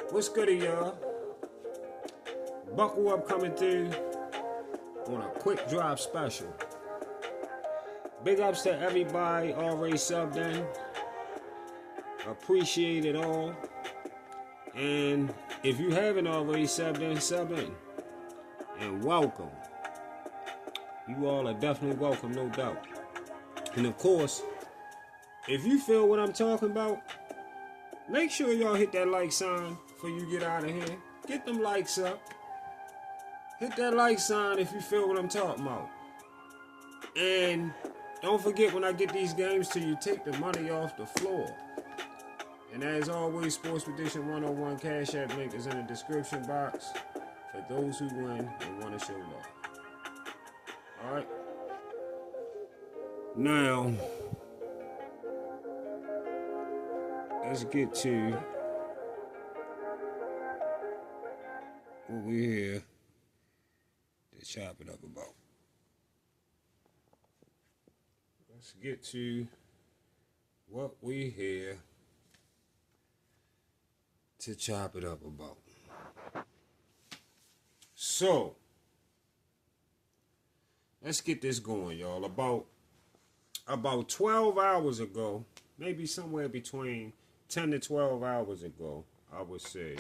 What's good, y'all? Buckle up, coming through on a quick drop special. Big ups to everybody already subbed in. Appreciate it all. And if you haven't already subbed in, sub in. And welcome. You all are definitely welcome, no doubt. And of course, if you feel what I'm talking about, make sure y'all hit that like sign before you get out of here. Get them likes up. Hit that like sign if you feel what I'm talking about. And don't forget, when I get these games to you, take the money off the floor. And as always, Sports Prediction 101 Cash App link is in the description box for those who win and want to show love. Alright? Now, let's get to what we're here to chop it up about. Let's get to what we here to chop it up about. So, let's get this going, y'all. About 12 hours ago, maybe somewhere between 10 to 12 hours ago, I would say,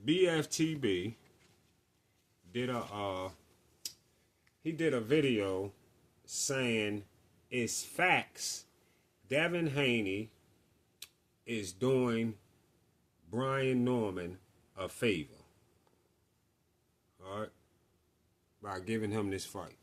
BFTB did a video saying it's facts Devin Haney is doing Brian Norman a favor. Alright? By giving him this fight.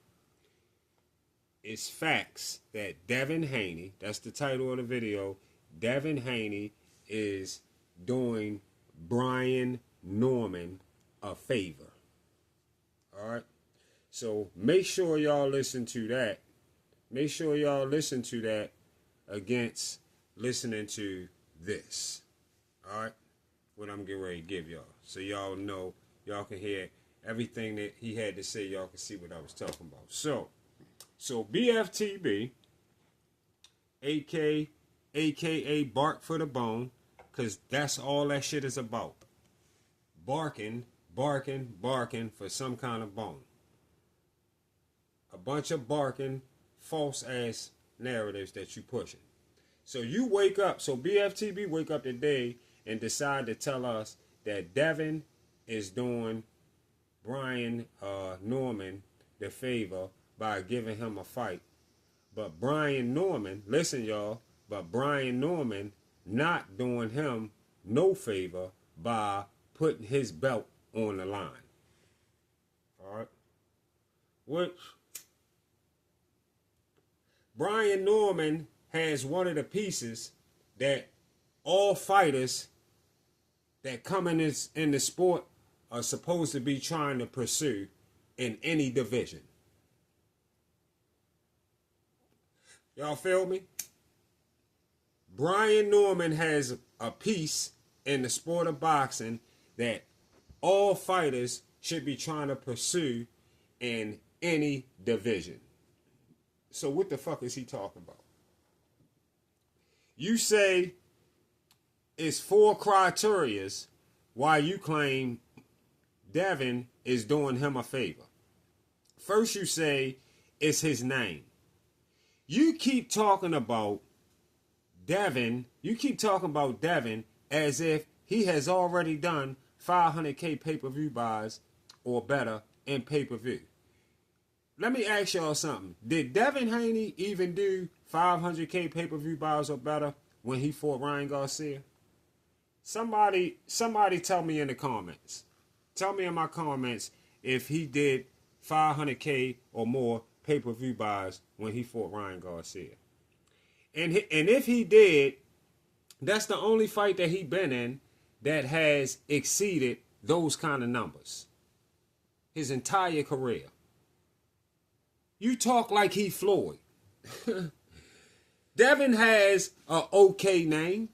It's facts that Devin Haney, that's the title of the video, Devin Haney is doing Brian Norman a favor. Alright? So make sure y'all listen to that. Make sure y'all listen to that against listening to this. Alright? What I'm getting ready to give y'all. So y'all know, y'all can hear everything that he had to say. Y'all can see what I was talking about. So BFTB, aka Bark for the Bone, because that's all that shit is about. Barking for some kind of bone. A bunch of barking, false ass narratives that you pushing. So you wake up, so BFTB wake up today and decide to tell us that Devin is doing Brian Norman the favor by giving him a fight. But Brian Norman, listen y'all, but Brian Norman not doing him no favor by putting his belt on the line. Alright? Which Brian Norman has one of the pieces that all fighters that come in the sport are supposed to be trying to pursue in any division. Y'all feel me? Brian Norman has a piece in the sport of boxing that all fighters should be trying to pursue in any division. So what the fuck is he talking about? You say it's 4 criterias why you claim Devin is doing him a favor. First you say it's his name. You keep talking about Devin, as if he has already done 500K pay-per-view buys or better in pay-per-view. Let me ask y'all something. Did Devin Haney even do 500K pay-per-view buys or better when he fought Ryan Garcia? Somebody tell me in the comments. Tell me in my comments if he did 500K or more pay-per-view buys when he fought Ryan Garcia. And if he did, that's the only fight that he been in that has exceeded those kind of numbers. His entire career. You talk like he Floyd. Devin has an okay name.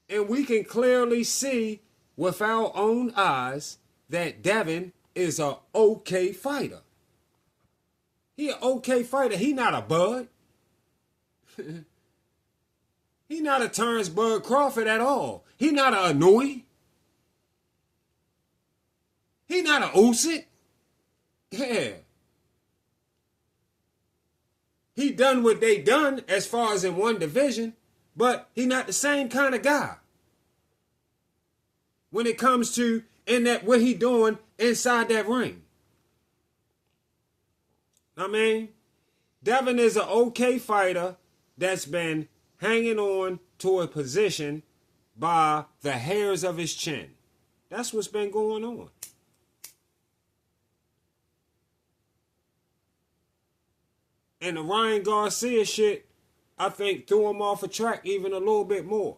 And we can clearly see with our own eyes that Devin is an okay fighter. He an okay fighter. He not a bud. He not a Terrence Bud Crawford at all. He not a Anui. He not a Usyk. Yeah. He done what they done as far as in one division, but he not the same kind of guy. When it comes to what he doing inside that ring. I mean, Devin is an okay fighter that's been hanging on to a position by the hairs of his chin. That's what's been going on. And the Ryan Garcia shit, I think, threw him off a track even a little bit more.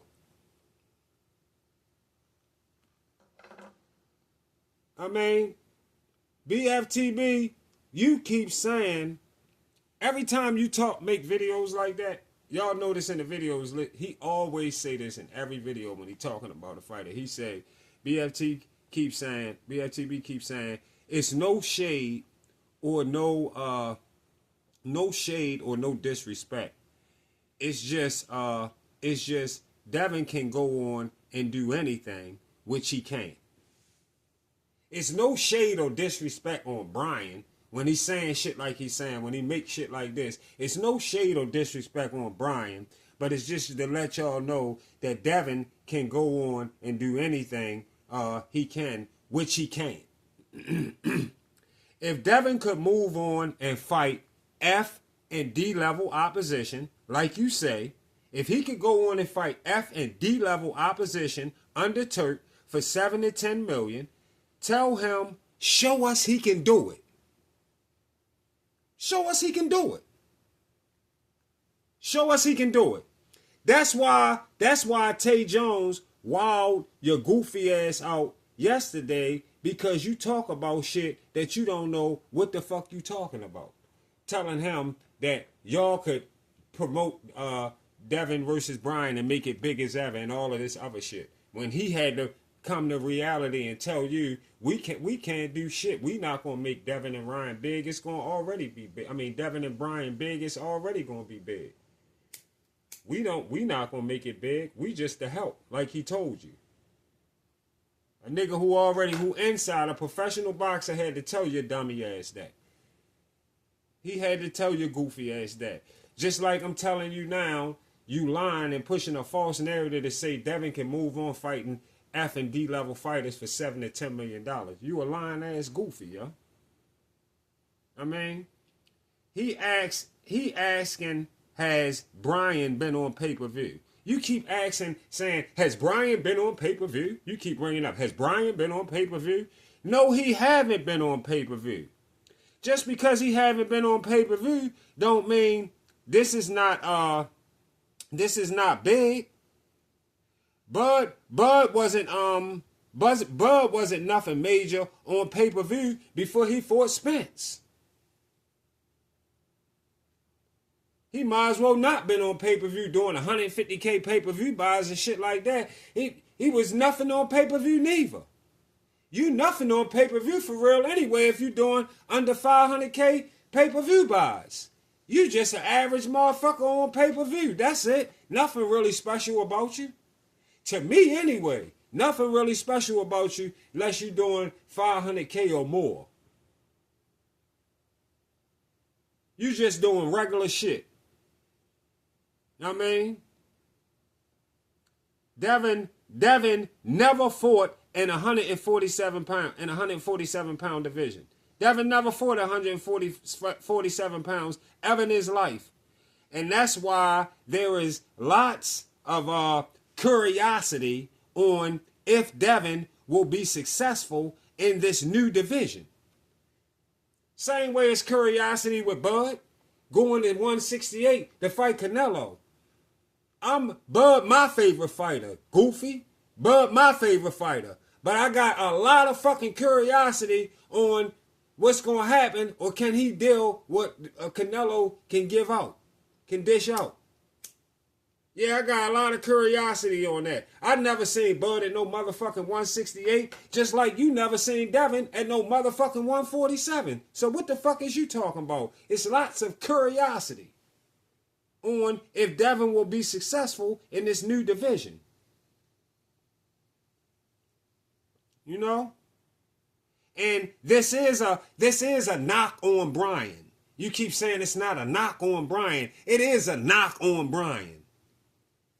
I mean, BFTB, you keep saying, every time you make videos like that, y'all notice in the videos, he always say this in every video when he talking about a fighter. He say, BFTB keeps saying, it's no shade or no disrespect. It's just Devin can go on and do anything, which he can't. It's no shade or disrespect on Brian when he's saying shit like he's saying, when he makes shit like this. It's no shade or disrespect on Brian, but it's just to let y'all know that Devin can go on and do anything he can, which he can't. If Devin could move on and fight F and D level opposition, like you say, if he could go on and fight F and D level opposition under Turk for 7 to 10 million, tell him, show us he can do it. Show us he can do it. Show us he can do it. That's why Tay Jones wowed your goofy ass out yesterday, because you talk about shit that you don't know what the fuck you talking about. Telling him that y'all could promote Devin versus Brian and make it big as ever and all of this other shit, when he had to come to reality and tell you we can't do shit. We not gonna make Devin and Ryan big. It's gonna already be big. I mean, Devin and Brian big. It's already gonna be big. We not gonna make it big. We just to help, like he told you. A nigga who inside a professional boxer had to tell your dummy ass that. He had to tell your goofy ass that. Just like I'm telling you now, you lying and pushing a false narrative to say Devin can move on fighting F and D level fighters for $7 to $10 million. You a lying ass goofy, yo. I mean, he asking, has Brian been on pay-per-view? You keep asking, saying, has Brian been on pay-per-view? You keep bringing up, has Brian been on pay-per-view? No, he haven't been on pay-per-view. Just because he haven't been on pay-per-view don't mean this is not big. Bud wasn't nothing major on pay-per-view before he fought Spence. He might as well not been on pay-per-view doing 150K pay-per-view buys and shit like that. He was nothing on pay-per-view neither. You nothing on pay-per-view for real anyway if you doing under 500K pay-per-view buys. You just an average motherfucker on pay-per-view. That's it. Nothing really special about you. To me anyway, nothing really special about you unless you're doing 500K or more. You just doing regular shit. You know what I mean? Devin never fought in 147 pound division. Devin never fought 147 pounds ever in his life. And that's why there is lots of curiosity on if Devin will be successful in this new division. Same way as curiosity with Bud going in 168 to fight Canelo. Bud my favorite fighter. Goofy. Bud my favorite fighter. But I got a lot of fucking curiosity on what's going to happen, or can he deal what Canelo can give out, can dish out. Yeah, I got a lot of curiosity on that. I never seen Bud at no motherfucking 168, just like you never seen Devin at no motherfucking 147. So what the fuck is you talking about? It's lots of curiosity. on if Devin will be successful in this new division. You know? And this is a knock on Bryan. You keep saying it's not a knock on Bryan. It is a knock on Bryan.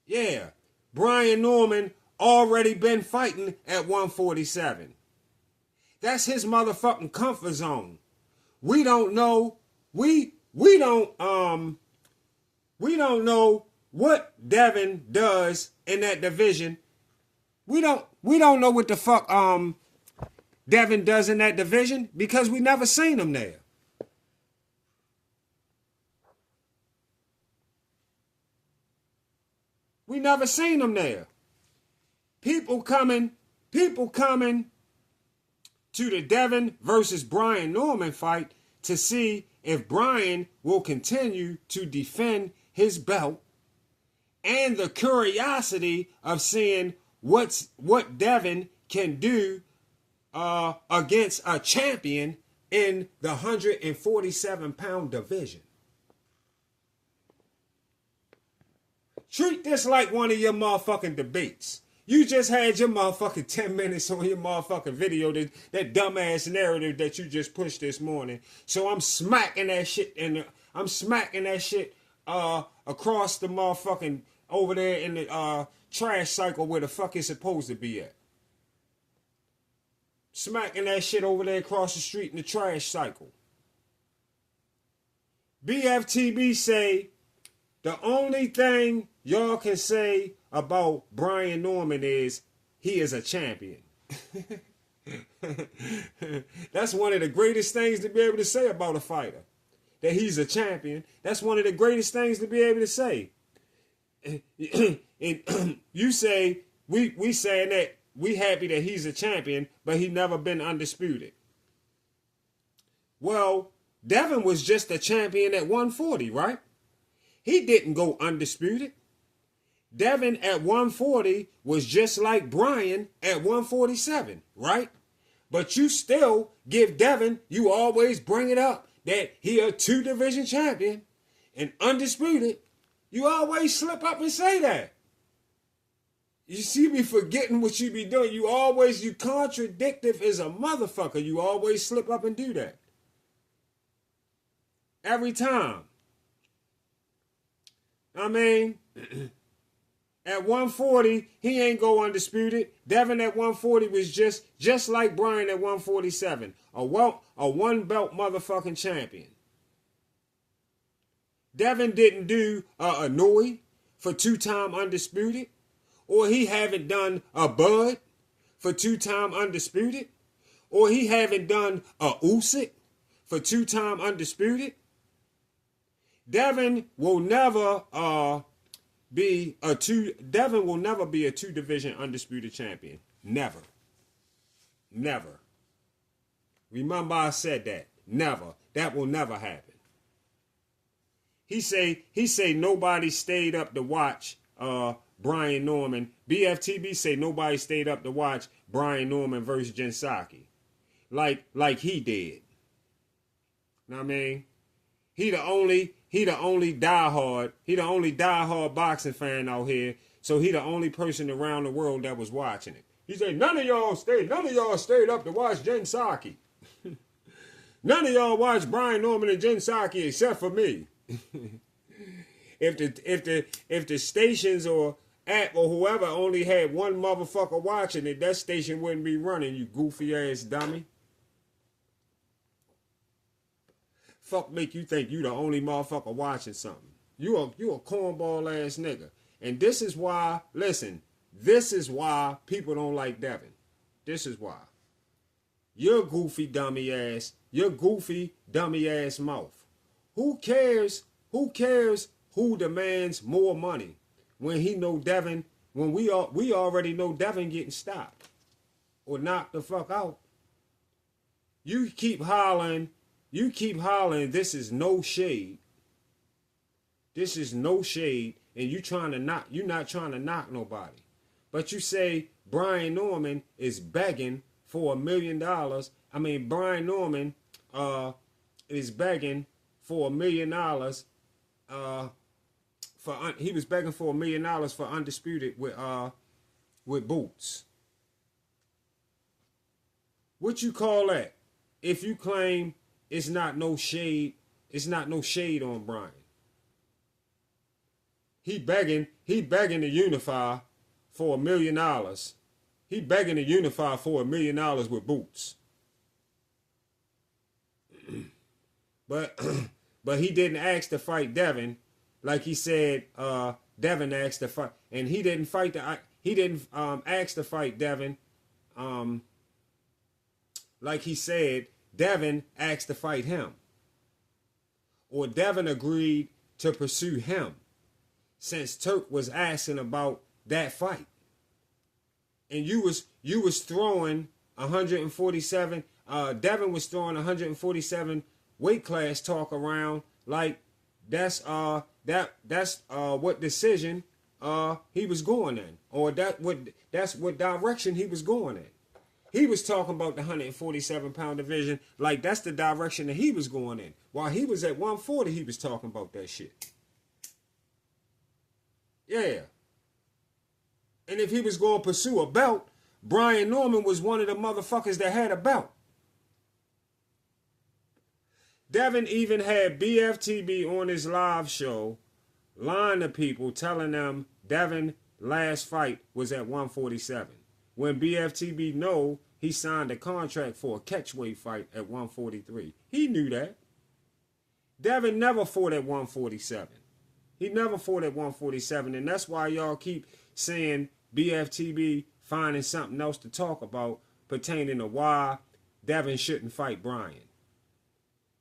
Yeah. Brian Norman already been fighting at 147. That's his motherfucking comfort zone. We don't know. We don't know what Devin does in that division. We don't know what the fuck Devin does in that division because we never seen him there. We never seen him there. People coming to the Devin versus Brian Norman fight to see if Brian will continue to defend his belt, and the curiosity of seeing what Devin can do against a champion in the 147-pound division. Treat this like one of your motherfucking debates. You just had your motherfucking 10 minutes on your motherfucking video, that dumbass narrative that you just pushed this morning. So I'm smacking that shit across the motherfucking over there in the trash cycle where the fuck it's supposed to be at. Smacking that shit over there across the street in the trash cycle. BFTB say the only thing y'all can say about Brian Norman is he is a champion. That's one of the greatest things to be able to say about a fighter. That he's a champion. That's one of the greatest things to be able to say. And you say, we saying that we happy that he's a champion, but he never been undisputed. Well, Devin was just a champion at 140, right? He didn't go undisputed. Devin at 140 was just like Brian at 147, right? But you still give Devin, you always bring it up, that he a 2-division champion and undisputed. You always slip up and say that. You see me forgetting what you be doing. You contradictive as a motherfucker. You always slip up and do that. Every time. I mean, at 140, he ain't go undisputed. Devin at 140 was just like Brian at 147. A one-belt motherfucking champion. Devin didn't do a Anoi for 2-time undisputed. Or he haven't done a Bud for 2-time undisputed. Or he haven't done a Usyk for 2-time undisputed. Devin will never be a 2-division undisputed champion. Never. Never. Remember I said that. Never. That will never happen. He say nobody stayed up to watch Brian Norman. BFTB say nobody stayed up to watch Brian Norman versus Jinsaki. Like he did. Know what I mean? He the only diehard boxing fan out here. So he the only person around the world that was watching it. He said, none of y'all stayed up to watch Jinsaki. None of y'all watched Brian Norman and Jinsaki except for me. If the stations or app or whoever only had one motherfucker watching it, that station wouldn't be running, you goofy ass dummy. Fuck make you think you the only motherfucker watching something. You a cornball ass nigga. And this is why, listen, this is why people don't like Devin. This is why. Your goofy dummy ass mouth. Who cares who demands more money when he know Devin, when we already know Devin getting stopped or knocked the fuck out. You keep hollering, this is no shade. This is no shade, and you're not trying to knock nobody. But you say Brian Norman is begging for $1 million. I mean, Brian Norman is begging for $1 million he was begging for $1 million for undisputed with Boots. What you call that? If you claim it's not no shade on Brian. He begging to unify for $1 million. He begging to unify for $1 million with Boots. But he didn't ask to fight Devin, like he said. Devin asked to fight, and he didn't fight ask to fight Devin. Like he said, Devin asked to fight him, or Devin agreed to pursue him, since Turk was asking about that fight, and you was throwing 147. Devin was throwing 147 weight class talk around like that's what decision he was going in, or that's what direction he was going in. He was talking about the 147-pound division like that's the direction that he was going in. While he was at 140, he was talking about that shit. Yeah. And if he was going to pursue a belt, Brian Norman was one of the motherfuckers that had a belt. Devin even had BFTB on his live show, lying to people, telling them Devin last fight was at 147. When BFTB know he signed a contract for a catchweight fight at 143. He knew that. Devin never fought at 147. He never fought at 147, and that's why y'all keep saying BFTB finding something else to talk about pertaining to why Devin shouldn't fight Brian.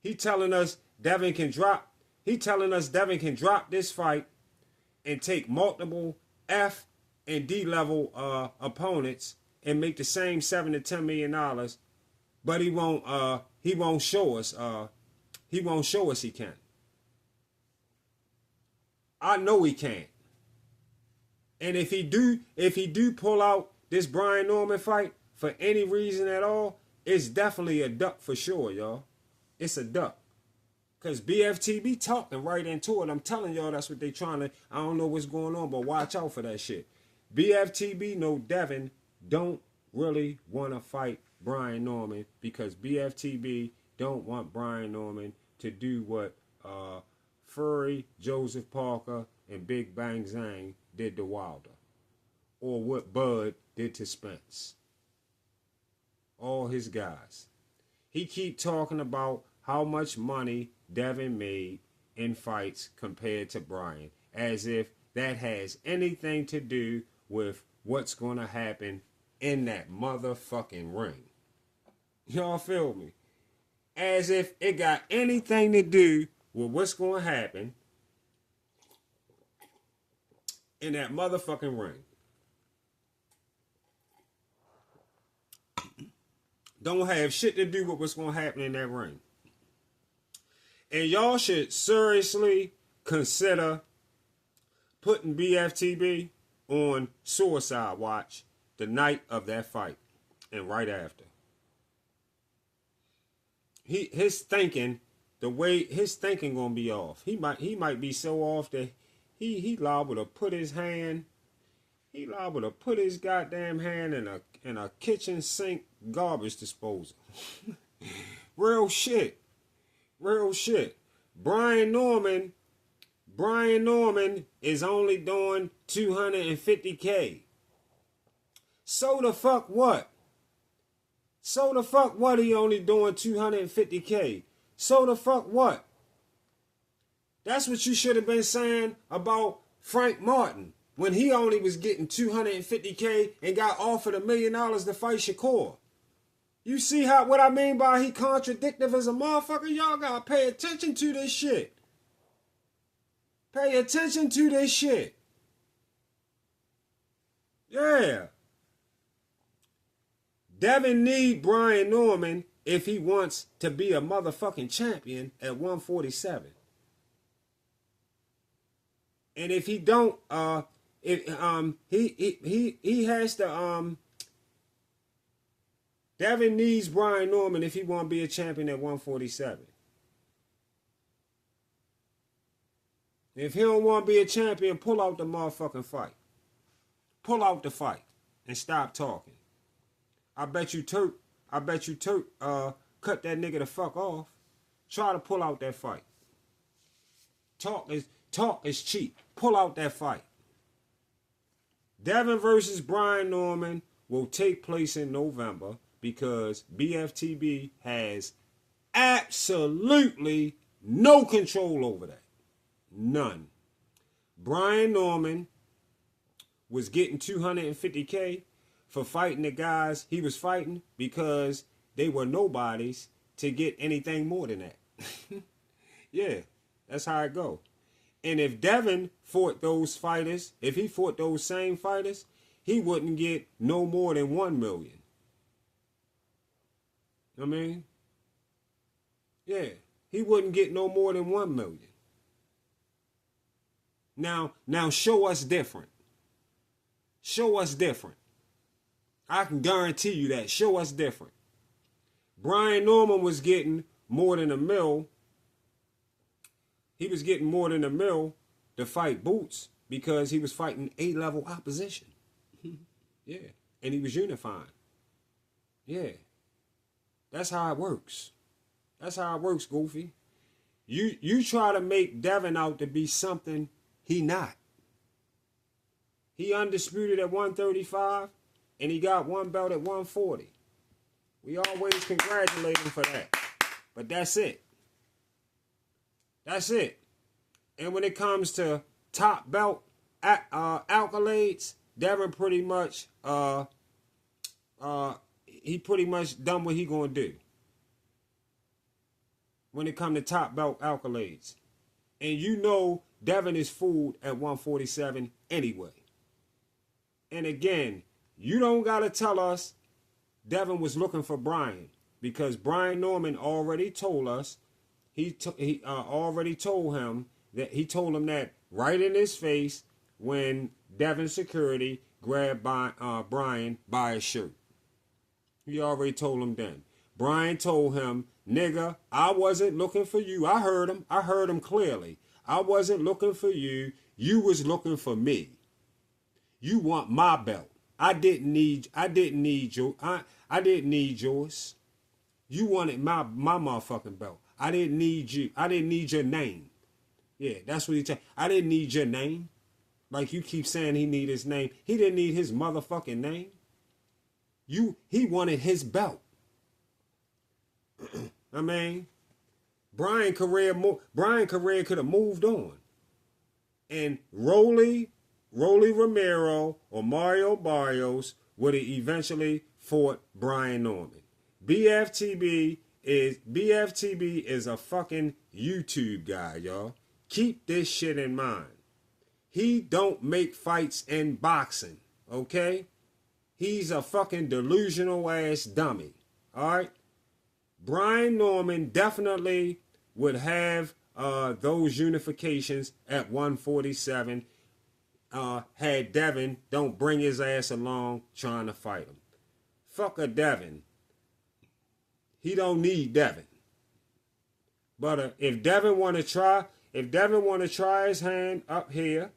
He telling us Devin can drop this fight and take multiple F and D level opponents and make the same $7 to $10 million, but he won't show us he can. I know he can't. And if he do pull out this Brian Norman fight for any reason at all, it's definitely a duck for sure, y'all. It's a duck. Because BFTB talking right into it. I'm telling y'all that's what they trying to. I don't know what's going on, but watch out for that shit. BFTB know Devin don't really want to fight Brian Norman because BFTB don't want Brian Norman to do what Fury, Joseph Parker, and Big Bang Zhang did to Wilder. Or what Bud did to Spence. All his guys. He keep talking about how much money Devin made in fights compared to Brian, as if that has anything to do with what's going to happen in that motherfucking ring. Y'all feel me? As if it got anything to do with what's going to happen in that motherfucking ring. Don't have shit to do with what's going to happen in that ring. And y'all should seriously consider putting BFTB on suicide watch the night of that fight and right after. His thinking gonna be off. He might be so off that he liable to put his goddamn hand in a kitchen sink garbage disposal. Real shit. Brian Norman is only doing $250K. So the fuck what? He only doing $250K? So the fuck what? That's what you should have been saying about Frank Martin when he only was getting $250K and got offered $1 million to fight Shakur. You see what I mean by he contradictive as a motherfucker? Y'all gotta pay attention to this shit. Pay attention to this shit. Yeah. Devin need Brian Norman if he wants to be a motherfucking champion at 147. And if he don't, he has to Devin needs Brian Norman if he want to be a champion at 147. If he don't want to be a champion, pull out the motherfucking fight. Pull out the fight and stop talking. I bet you Turk cut that nigga the fuck off. Try to pull out that fight. Talk is cheap. Pull out that fight. Devin versus Brian Norman will take place in November because BFTB has absolutely no control over that. None. Brian Norman was getting $250K for fighting the guys he was fighting because they were nobodies to get anything more than that. Yeah, that's how it go. And if Devin fought those fighters, if he fought those same fighters, he wouldn't get no more than $1 million. I mean, yeah, he wouldn't get no more than $1 million. Now show us different. Show us different. I can guarantee you that. Show us different. Brian Norman was getting more than $1 million. He was getting more than $1 million to fight Boots because he was fighting A-level opposition. Yeah. And he was unifying. Yeah. That's how it works. That's how it works, Goofy. You try to make Devin out to be something he not. He undisputed at 135, and he got one belt at 140. We always congratulate him for that. But that's it. That's it. And when it comes to top belt accolades, Devin pretty much he pretty much done what he gonna do. When it comes to top belt accolades. And you know Devin is fooled at 147 anyway. And again, you don't gotta tell us Devin was looking for Brian, because Brian Norman already told us. He already told him that right in his face when Devin security grabbed Brian by his shirt. He already told him then. Brian told him, nigga, I wasn't looking for you. I heard him clearly. I wasn't looking for you. You was looking for me. You want my belt. I didn't need yours. You wanted my motherfucking belt. I didn't need you. I didn't need your name. Yeah, that's what he said. I didn't need your name. Like you keep saying he need his name. He didn't need his motherfucking name. He wanted his belt. I mean, Brian career could have moved on. And Rolly Romero or Mario Barrios would have eventually fought Brian Norman. BFTB is a fucking YouTube guy, y'all. Keep this shit in mind. He don't make fights in boxing, okay? He's a fucking delusional ass dummy, all right? Brian Norman definitely would have those unifications at 147 had Devin don't bring his ass along trying to fight him. Fuck a Devin. He don't need Devin. But if Devin want to try his hand up here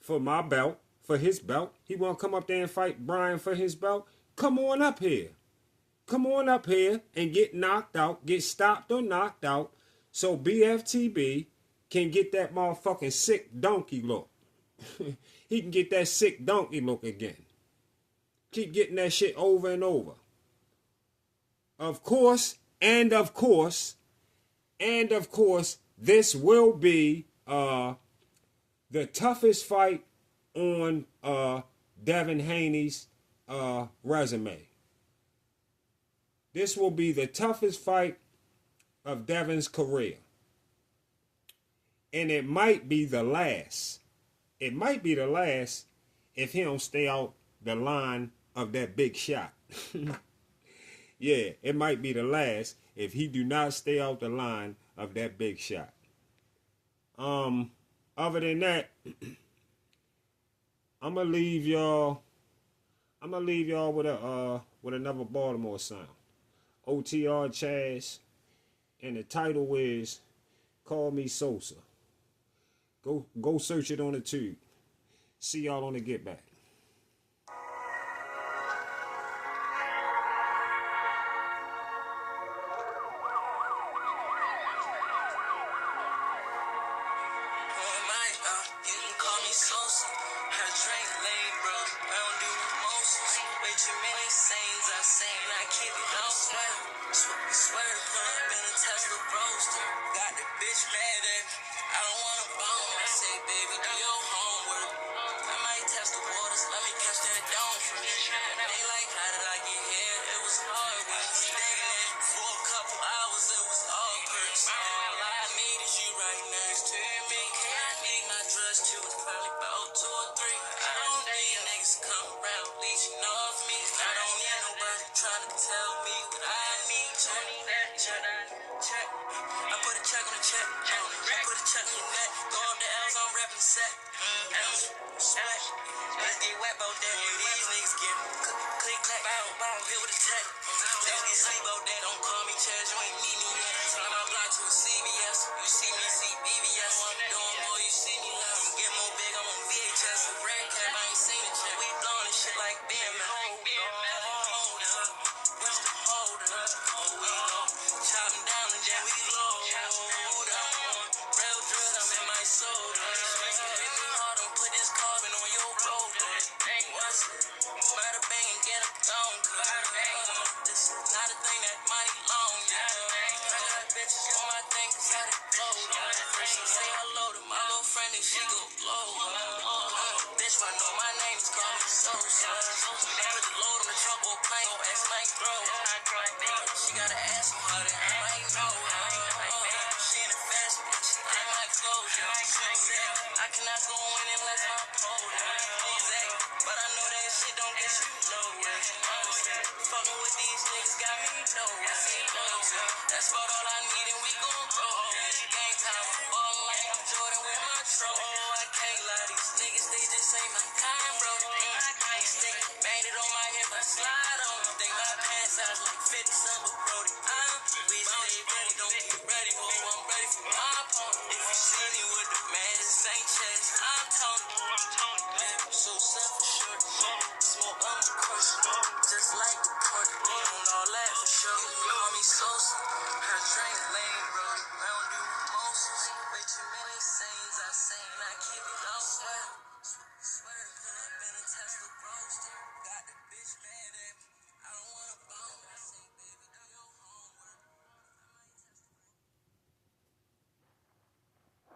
for my belt, for his belt, he want to come up there and fight Brian for his belt, come on up here. Come on up here and get knocked out, get stopped or knocked out, so BFTB can get that motherfucking sick donkey look. He can get that sick donkey look again. Keep getting that shit over and over. Of course, this will be the toughest fight on Devin Haney's resume. This will be the toughest fight of Devin's career. And it might be the last. It might be the last if he don't stay out the line of that big shot. Yeah, it might be the last if he do not stay out the line of that big shot. Other than that, I'm gonna leave y'all with another Baltimore sound. OTR Chaz, and the title is Call Me Sosa. Go search it on the tube. See y'all on the get back.